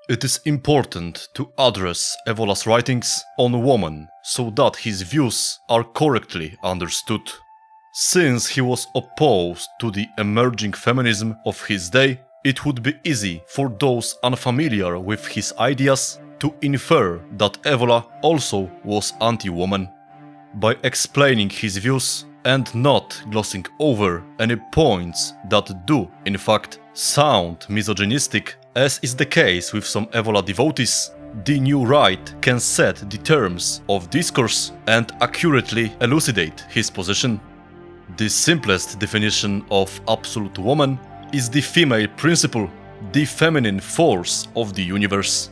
It is important to address Evola's writings on woman so that his views are correctly understood. Since he was opposed to the emerging feminism of his day, it would be easy for those unfamiliar with his ideas to infer that Evola also was anti-woman. By explaining his views and not glossing over any points that do, in fact, sound misogynistic, as is the case with some Evola devotees, the new right can set the terms of discourse and accurately elucidate his position. The simplest definition of absolute woman is the female principle, the feminine force of the universe.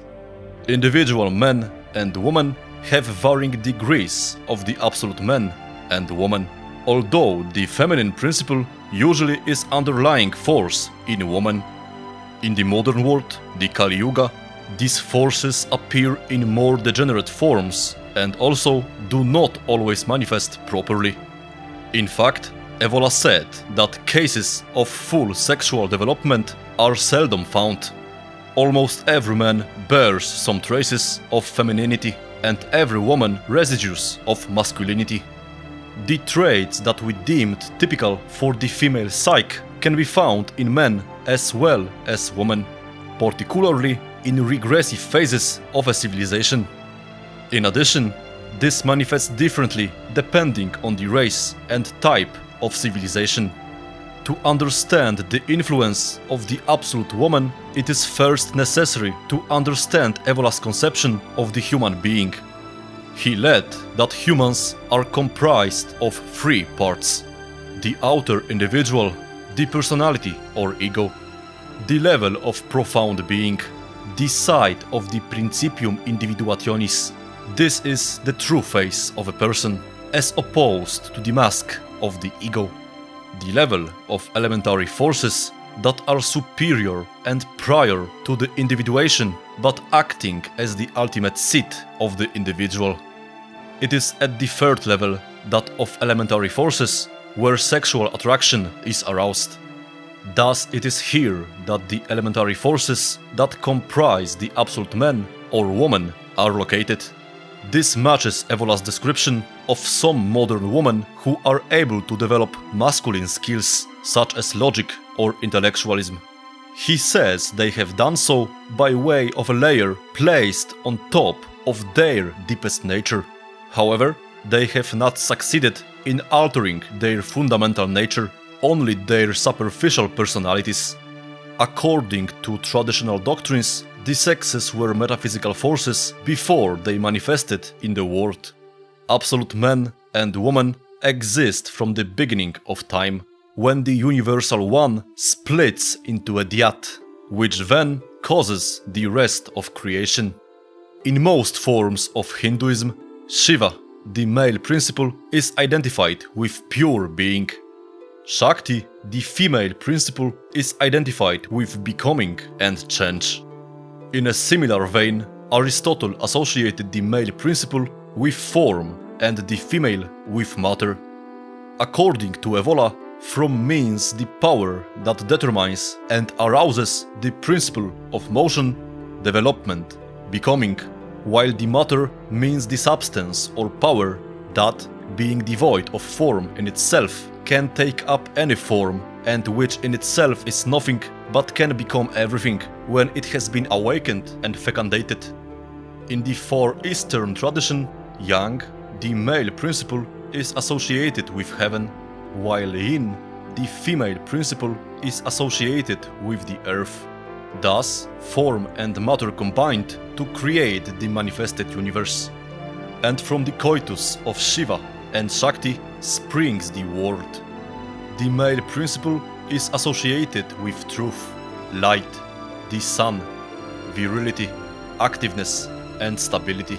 Individual men and women have varying degrees of the absolute man and woman, although the feminine principle usually is underlying force in woman. In the modern world, the Kali Yuga, these forces appear in more degenerate forms and also do not always manifest properly. In fact, Evola said that cases of full sexual development are seldom found. Almost every man bears some traces of femininity and every woman residues of masculinity. The traits that we deemed typical for the female psyche can be found in men as well as women, particularly in regressive phases of a civilization. In addition, this manifests differently depending on the race and type of civilization. To understand the influence of the absolute woman, it is first necessary to understand Evola's conception of the human being. He led that humans are comprised of three parts: the outer individual, the personality or ego, the level of profound being, the side of the principium individuationis. This is the true face of a person, as opposed to the mask of the ego. The level of elementary forces that are superior and prior to the individuation, but acting as the ultimate seat of the individual. It is at the third level, that of elementary forces, where sexual attraction is aroused. Thus, it is here that the elementary forces that comprise the absolute man or woman are located. This matches Evola's description of some modern women who are able to develop masculine skills such as logic or intellectualism. He says they have done so by way of a layer placed on top of their deepest nature. However, they have not succeeded in altering their fundamental nature, only their superficial personalities. According to traditional doctrines, the sexes were metaphysical forces before they manifested in the world. Absolute man and woman exist from the beginning of time, when the universal one splits into a dyad, which then causes the rest of creation. In most forms of Hinduism, Shiva, the male principle, is identified with pure being. Shakti, the female principle, is identified with becoming and change. In a similar vein, Aristotle associated the male principle with form and the female with matter. According to Evola, from means the power that determines and arouses the principle of motion, development, becoming, while the matter means the substance or power that, being devoid of form in itself, can take up any form, and which in itself is nothing but can become everything when it has been awakened and fecundated. In the Far Eastern tradition, Yang, the male principle, is associated with heaven, while Yin, the female principle, is associated with the earth. Thus, form and matter combined to create the manifested universe. And from the coitus of Shiva and Shakti springs the world. The male principle is associated with truth, light, the sun, virility, activeness, and stability.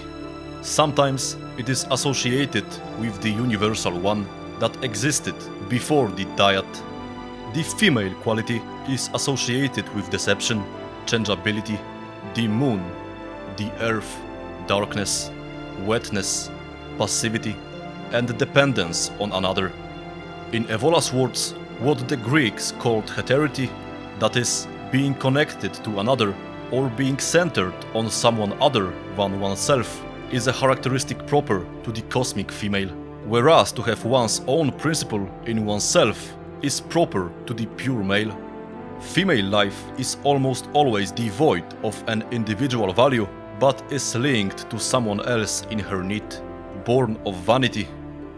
Sometimes it is associated with the universal one that existed before the dyad. The female quality is associated with deception, changeability, the moon, the earth, darkness, wetness, passivity, and dependence on another. In Evola's words, what the Greeks called heterity, that is, being connected to another, or being centered on someone other than oneself is a characteristic proper to the cosmic female, whereas to have one's own principle in oneself is proper to the pure male. Female life is almost always devoid of an individual value, but is linked to someone else in her need, born of vanity,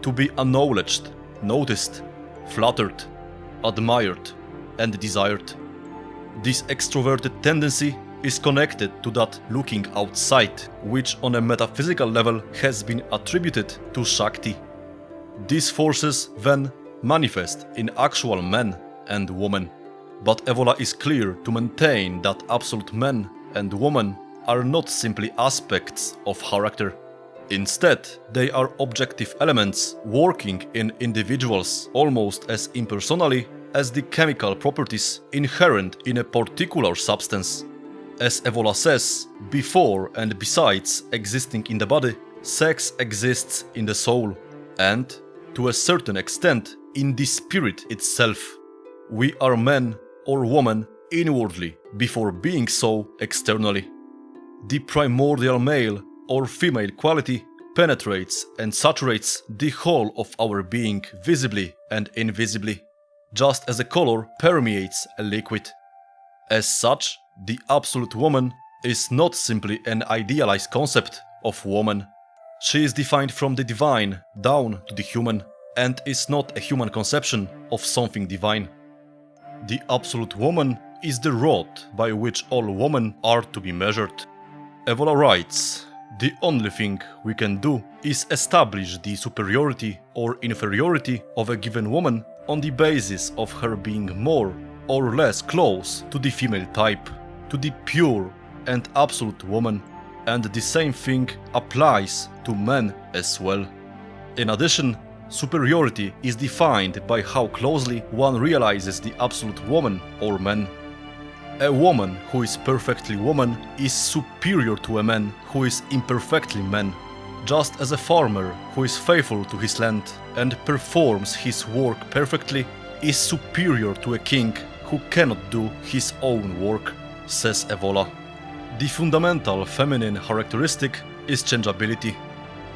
to be acknowledged, noticed, flattered, admired, and desired. This extroverted tendency is connected to that looking outside, which on a metaphysical level has been attributed to Shakti. These forces then manifest in actual men and women. But Evola is clear to maintain that absolute men and women are not simply aspects of character. Instead, they are objective elements working in individuals almost as impersonally as the chemical properties inherent in a particular substance. As Evola says, before and besides existing in the body, sex exists in the soul, and, to a certain extent, in the spirit itself. We are men or woman inwardly before being so externally. The primordial male or female quality penetrates and saturates the whole of our being visibly and invisibly, just as a color permeates a liquid. As such, the absolute woman is not simply an idealized concept of woman. She is defined from the divine down to the human, and is not a human conception of something divine. The absolute woman is the rod by which all women are to be measured. Evola writes, "The only thing we can do is establish the superiority or inferiority of a given woman on the basis of her being more or less close to the female type, to the pure and absolute woman, and the same thing applies to men as well. In addition, superiority is defined by how closely one realizes the absolute woman or man. A woman who is perfectly woman is superior to a man who is imperfectly man, just as a farmer who is faithful to his land and performs his work perfectly is superior to a king who cannot do his own work," says Evola. The fundamental feminine characteristic is changeability.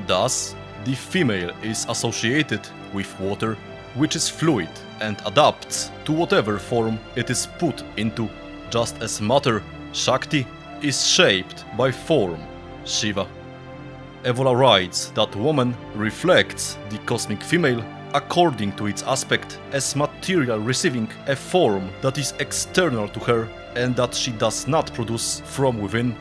Thus, the female is associated with water, which is fluid and adapts to whatever form it is put into, just as matter, Shakti, is shaped by form, Shiva. Evola writes that woman reflects the cosmic female according to its aspect as material receiving a form that is external to her and that she does not produce from within.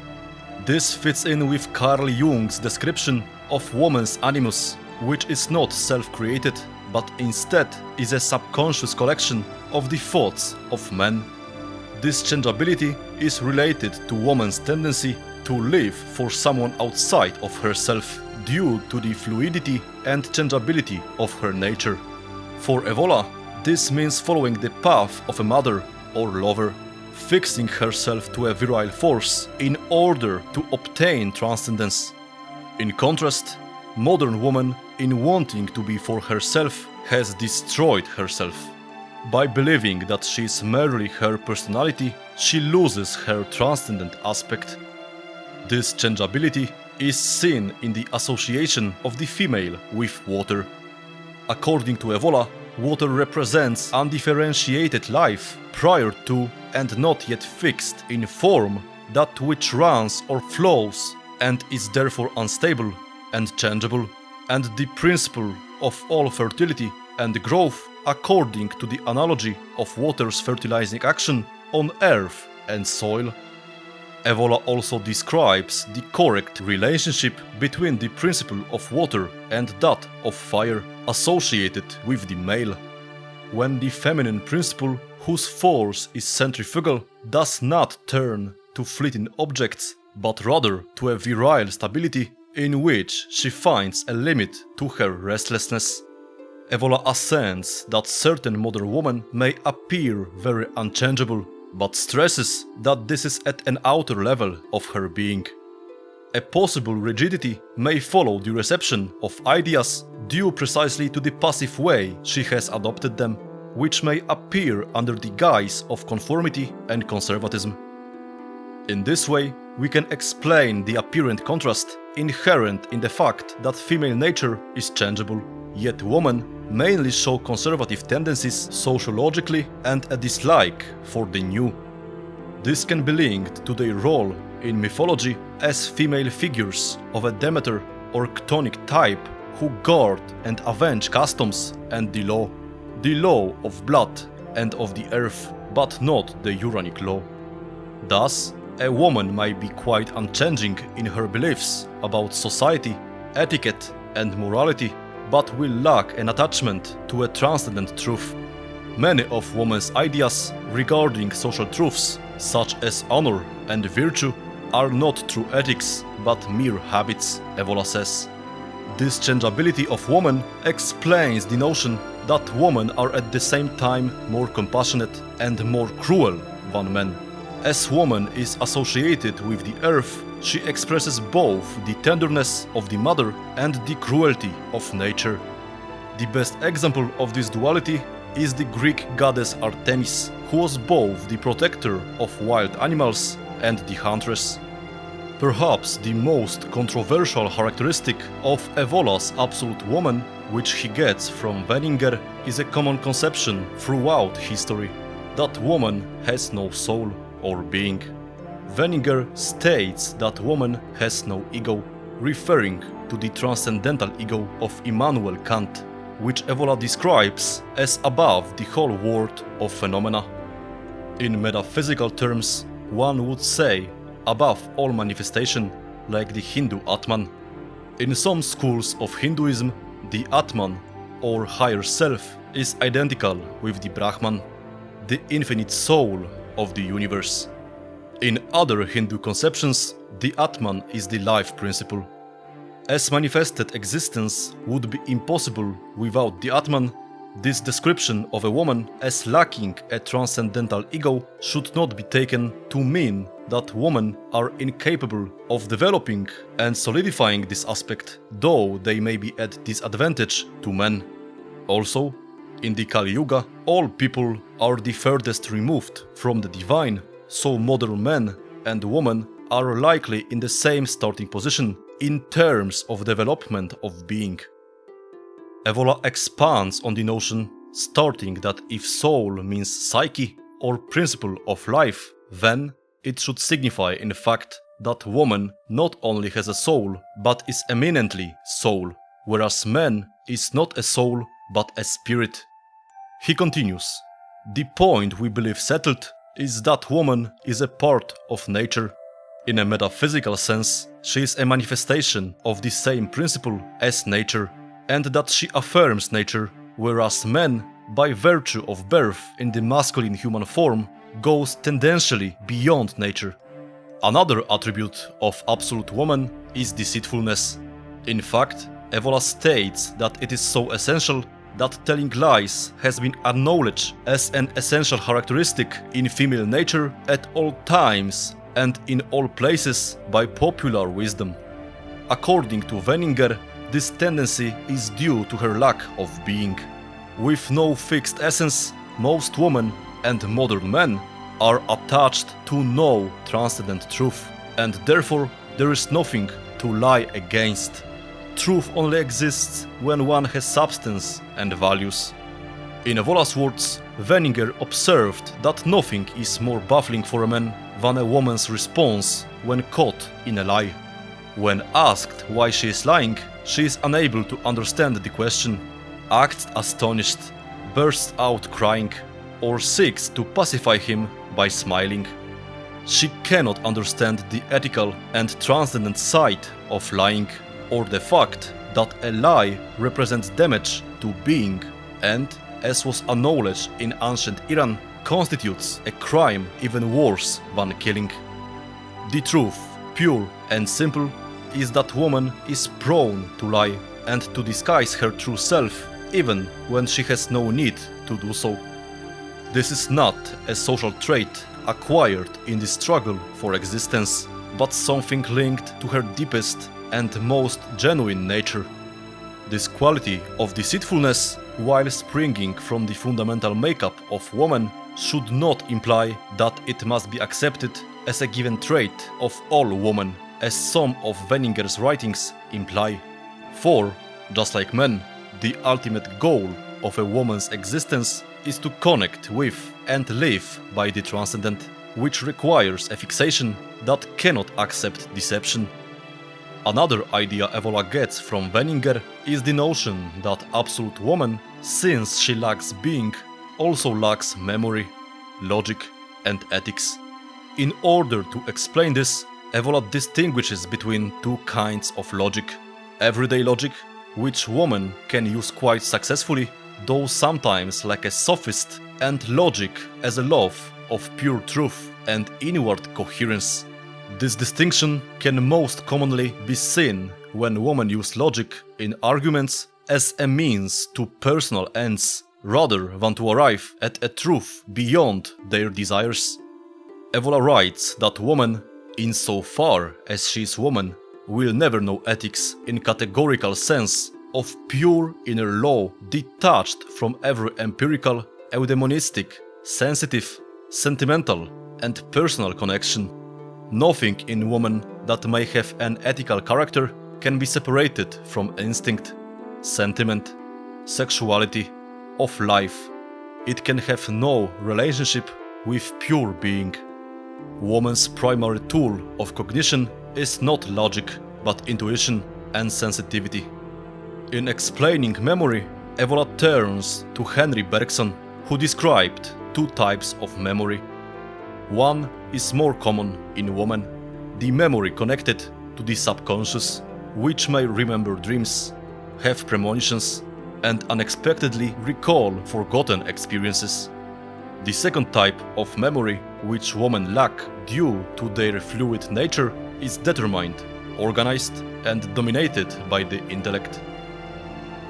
This fits in with Carl Jung's description of woman's animus, which is not self-created, but instead is a subconscious collection of the thoughts of men. This changeability is related to woman's tendency to live for someone outside of herself due to the fluidity and changeability of her nature. For Evola, this means following the path of a mother or lover, fixing herself to a virile force in order to obtain transcendence. In contrast, modern woman, in wanting to be for herself, has destroyed herself. By believing that she is merely her personality, she loses her transcendent aspect. This changeability is seen in the association of the female with water. According to Evola, water represents undifferentiated life prior to and not yet fixed in form, that which runs or flows and is therefore unstable and changeable, and the principle of all fertility and growth according to the analogy of water's fertilizing action on earth and soil. Evola also describes the correct relationship between the principle of water and that of fire associated with the male. When the feminine principle, whose force is centrifugal, does not turn to fleeting objects, but rather to a virile stability in which she finds a limit to her restlessness. Evola assents that certain modern women may appear very unchangeable, but stresses that this is at an outer level of her being. A possible rigidity may follow the reception of ideas due precisely to the passive way she has adopted them, which may appear under the guise of conformity and conservatism. In this way, we can explain the apparent contrast inherent in the fact that female nature is changeable, yet women mainly show conservative tendencies sociologically and a dislike for the new. This can be linked to their role in mythology as female figures of a Demeter or chthonic type who guard and avenge customs and the law of blood and of the earth, but not the Uranic law. Thus, a woman might be quite unchanging in her beliefs about society, etiquette and morality, but will lack an attachment to a transcendent truth. Many of women's ideas regarding social truths, such as honor and virtue, are not true ethics, but mere habits, Evola says. This changeability of woman explains the notion that women are at the same time more compassionate and more cruel than men. As woman is associated with the earth, she expresses both the tenderness of the mother and the cruelty of nature. The best example of this duality is the Greek goddess Artemis, who was both the protector of wild animals and the huntress. Perhaps the most controversial characteristic of Evola's absolute woman, which he gets from Wenninger, is a common conception throughout history, that woman has no soul or being. Wenninger states that woman has no ego, referring to the transcendental ego of Immanuel Kant, which Evola describes as above the whole world of phenomena. In metaphysical terms, one would say above all manifestation, like the Hindu Atman. In some schools of Hinduism, the Atman, or higher self, is identical with the Brahman, the infinite soul of the universe. In other Hindu conceptions, the Atman is the life principle. As manifested existence would be impossible without the Atman, this description of a woman as lacking a transcendental ego should not be taken to mean that women are incapable of developing and solidifying this aspect, though they may be at disadvantage to men. Also, in the Kali Yuga, all people are the furthest removed from the divine, so modern men and women are likely in the same starting position in terms of development of being. Evola expands on the notion, starting that if soul means psyche or principle of life, then it should signify in fact that woman not only has a soul, but is eminently soul, whereas man is not a soul, but a spirit. He continues, the point we believe settled is that woman is a part of nature. In a metaphysical sense, she is a manifestation of the same principle as nature, and that she affirms nature, whereas man, by virtue of birth in the masculine human form, goes tendentially beyond nature. Another attribute of absolute woman is deceitfulness. In fact, Evola states that it is so essential that telling lies has been acknowledged as an essential characteristic in female nature at all times and in all places by popular wisdom. According to Wenninger, this tendency is due to her lack of being. With no fixed essence, most women and modern men are attached to no transcendent truth, and therefore there is nothing to lie against. Truth only exists when one has substance and values. In Evola's words, Wenninger observed that nothing is more baffling for a man than a woman's response when caught in a lie. When asked why she is lying, she is unable to understand the question, acts astonished, bursts out crying, or seeks to pacify him by smiling. She cannot understand the ethical and transcendent side of lying, or the fact that a lie represents damage to being and, as was acknowledged in ancient Iran, constitutes a crime even worse than killing. The truth, pure and simple, is that woman is prone to lie and to disguise her true self even when she has no need to do so. This is not a social trait acquired in the struggle for existence, but something linked to her deepest and most genuine nature. This quality of deceitfulness, while springing from the fundamental makeup of woman, should not imply that it must be accepted as a given trait of all women, as some of Wenninger's writings imply. For, just like men, the ultimate goal of a woman's existence is to connect with and live by the transcendent, which requires a fixation that cannot accept deception. Another idea Evola gets from Wenninger is the notion that absolute woman, since she lacks being, also lacks memory, logic, and ethics. In order to explain this, Evola distinguishes between two kinds of logic. Everyday logic, which woman can use quite successfully, though sometimes like a sophist, and logic as a love of pure truth and inward coherence. This distinction can most commonly be seen when women use logic in arguments as a means to personal ends, rather than to arrive at a truth beyond their desires. Evola writes that woman, insofar as she is woman, will never know ethics in categorical sense of pure inner law detached from every empirical, eudaimonistic, sensitive, sentimental, and personal connection. Nothing in woman that may have an ethical character can be separated from instinct, sentiment, sexuality, of life. It can have no relationship with pure being. Woman's primary tool of cognition is not logic, but intuition and sensitivity. In explaining memory, Evola turns to Henry Bergson, who described two types of memory. One is more common in women, the memory connected to the subconscious, which may remember dreams, have premonitions, and unexpectedly recall forgotten experiences. The second type of memory, which women lack due to their fluid nature, is determined, organized, and dominated by the intellect.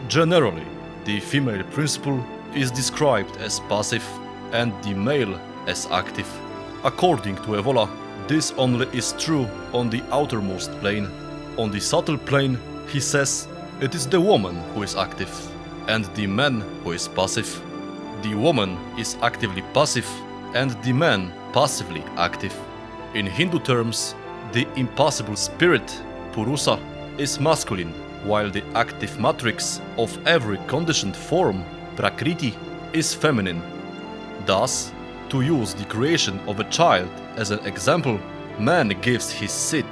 Generally, the female principle is described as passive and the male as active. According to Evola, this only is true on the outermost plane. On the subtle plane, he says, it is the woman who is active, and the man who is passive. The woman is actively passive, and the man passively active. In Hindu terms, the impassible spirit, Purusa, is masculine, while the active matrix of every conditioned form, Prakriti, is feminine. Thus, to use the creation of a child as an example, man gives his seed,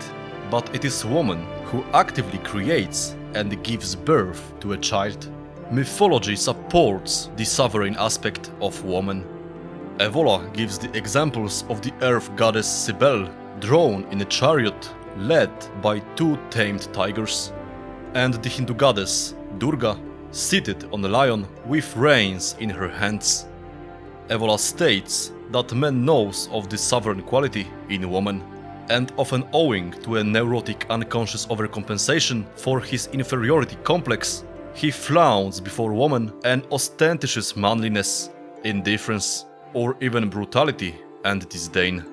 but it is woman who actively creates and gives birth to a child. Mythology supports the sovereign aspect of woman. Evola gives the examples of the earth goddess Cybele, drawn in a chariot led by two tamed tigers, and the Hindu goddess Durga, seated on a lion with reins in her hands. Evola states that man knows of this sovereign quality in woman, and often owing to a neurotic unconscious overcompensation for his inferiority complex, he flaunts before woman an ostentatious manliness, indifference, or even brutality and disdain.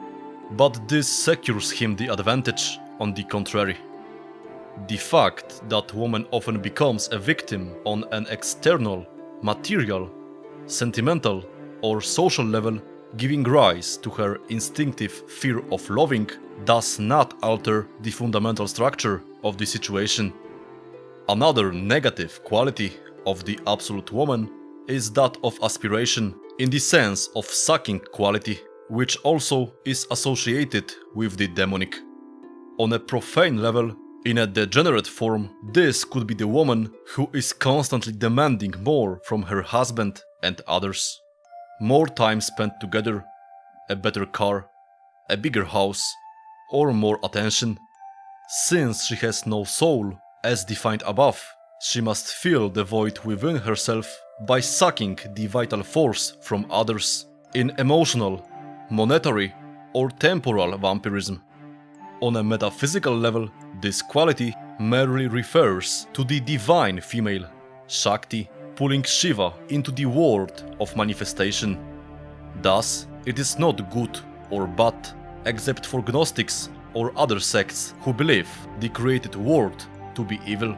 But this secures him the advantage, on the contrary. The fact that woman often becomes a victim on an external, material, sentimental, or social level, giving rise to her instinctive fear of loving, does not alter the fundamental structure of the situation. Another negative quality of the absolute woman is that of aspiration, in the sense of sucking quality, which also is associated with the demonic. On a profane level, in a degenerate form, this could be the woman who is constantly demanding more from her husband and others. More time spent together, a better car, a bigger house, or more attention. Since she has no soul, as defined above, she must fill the void within herself by sucking the vital force from others in emotional, monetary, or temporal vampirism. On a metaphysical level, this quality merely refers to the divine female, Shakti, pulling Shiva into the world of manifestation. Thus, it is not good or bad, except for Gnostics or other sects who believe the created world to be evil.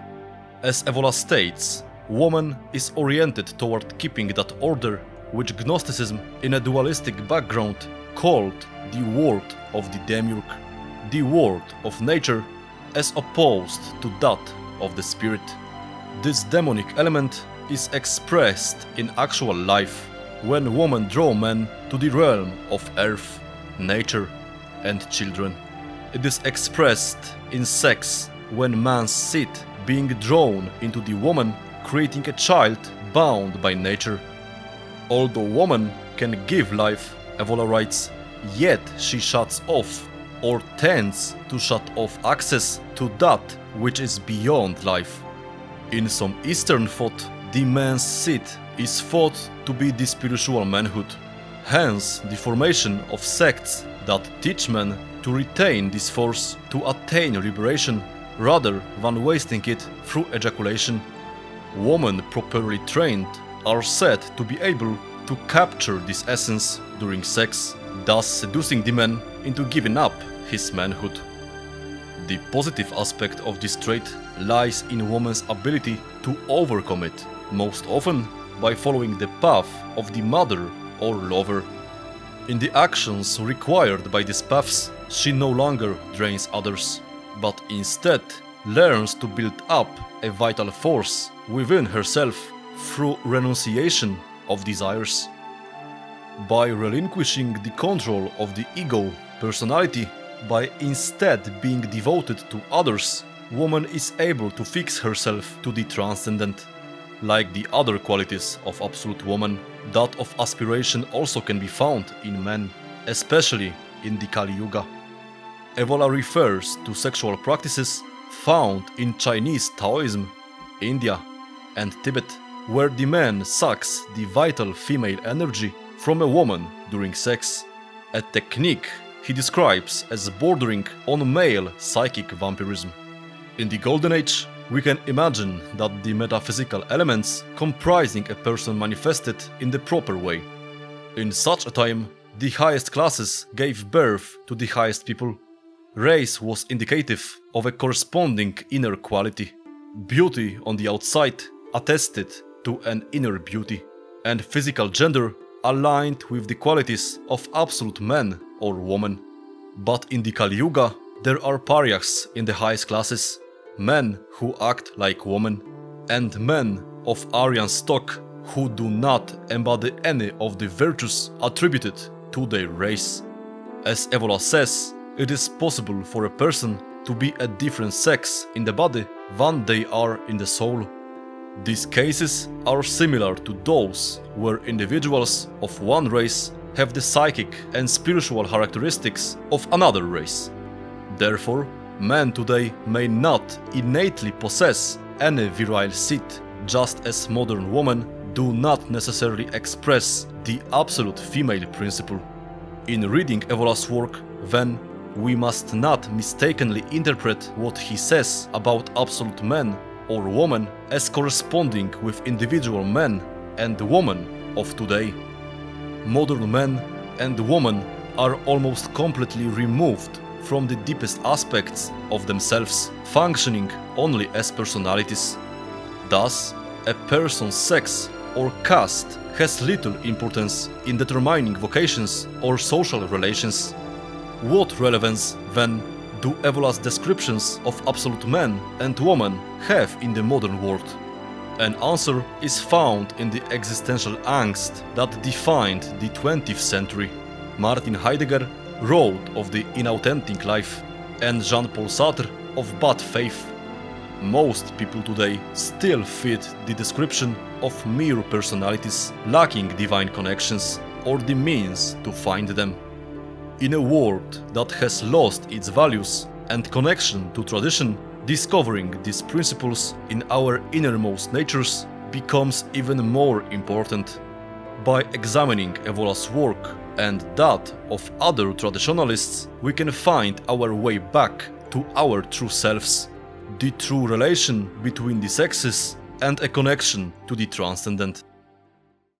As Evola states, woman is oriented toward keeping that order which Gnosticism, in a dualistic background, called the world of the demiurge, the world of nature, as opposed to that of the spirit. This demonic element is expressed in actual life when women draw men to the realm of earth, nature, and children. It is expressed in sex when man's seed being drawn into the woman, creating a child bound by nature. Although woman can give life, Evola writes, yet she shuts off or tends to shut off access to that which is beyond life. In some Eastern thought, the man's seed is thought to be the spiritual manhood. Hence, the formation of sects that teach men to retain this force to attain liberation rather than wasting it through ejaculation. Women properly trained are said to be able to capture this essence during sex, thus seducing the man into giving up his manhood. The positive aspect of this trait lies in woman's ability to overcome it, most often by following the path of the mother or lover. In the actions required by these paths, she no longer drains others, but instead learns to build up a vital force within herself through renunciation of desires. By relinquishing the control of the ego, personality, by instead being devoted to others, woman is able to fix herself to the transcendent. Like the other qualities of absolute woman, that of aspiration also can be found in men, especially in the Kali Yuga. Evola refers to sexual practices found in Chinese Taoism, India, and Tibet, where the man sucks the vital female energy from a woman during sex, a technique he describes as bordering on male psychic vampirism. In the Golden Age, we can imagine that the metaphysical elements comprising a person manifested in the proper way. In such a time, the highest classes gave birth to the highest people. Race was indicative of a corresponding inner quality. Beauty on the outside attested to an inner beauty, and physical gender aligned with the qualities of absolute man or woman. But in the Kali Yuga, there are pariahs in the highest classes, men who act like women, and men of Aryan stock who do not embody any of the virtues attributed to their race. As Evola says, it is possible for a person to be a different sex in the body than they are in the soul. These cases are similar to those where individuals of one race have the psychic and spiritual characteristics of another race. Therefore, men today may not innately possess any virile seed, just as modern women do not necessarily express the absolute female principle. In reading Evola's work, then, we must not mistakenly interpret what he says about absolute men or woman as corresponding with individual men and women of today. Modern men and women are almost completely removed from the deepest aspects of themselves, functioning only as personalities. Thus, a person's sex or caste has little importance in determining vocations or social relations. What relevance, then, do Evola's descriptions of absolute man and woman have in the modern world? An answer is found in the existential angst that defined the 20th century. Martin Heidegger wrote of the inauthentic life, and Jean-Paul Sartre of bad faith. Most people today still fit the description of mere personalities lacking divine connections or the means to find them. In a world that has lost its values and connection to tradition, discovering these principles in our innermost natures becomes even more important. By examining Evola's work and that of other traditionalists, we can find our way back to our true selves, the true relation between the sexes, and a connection to the transcendent.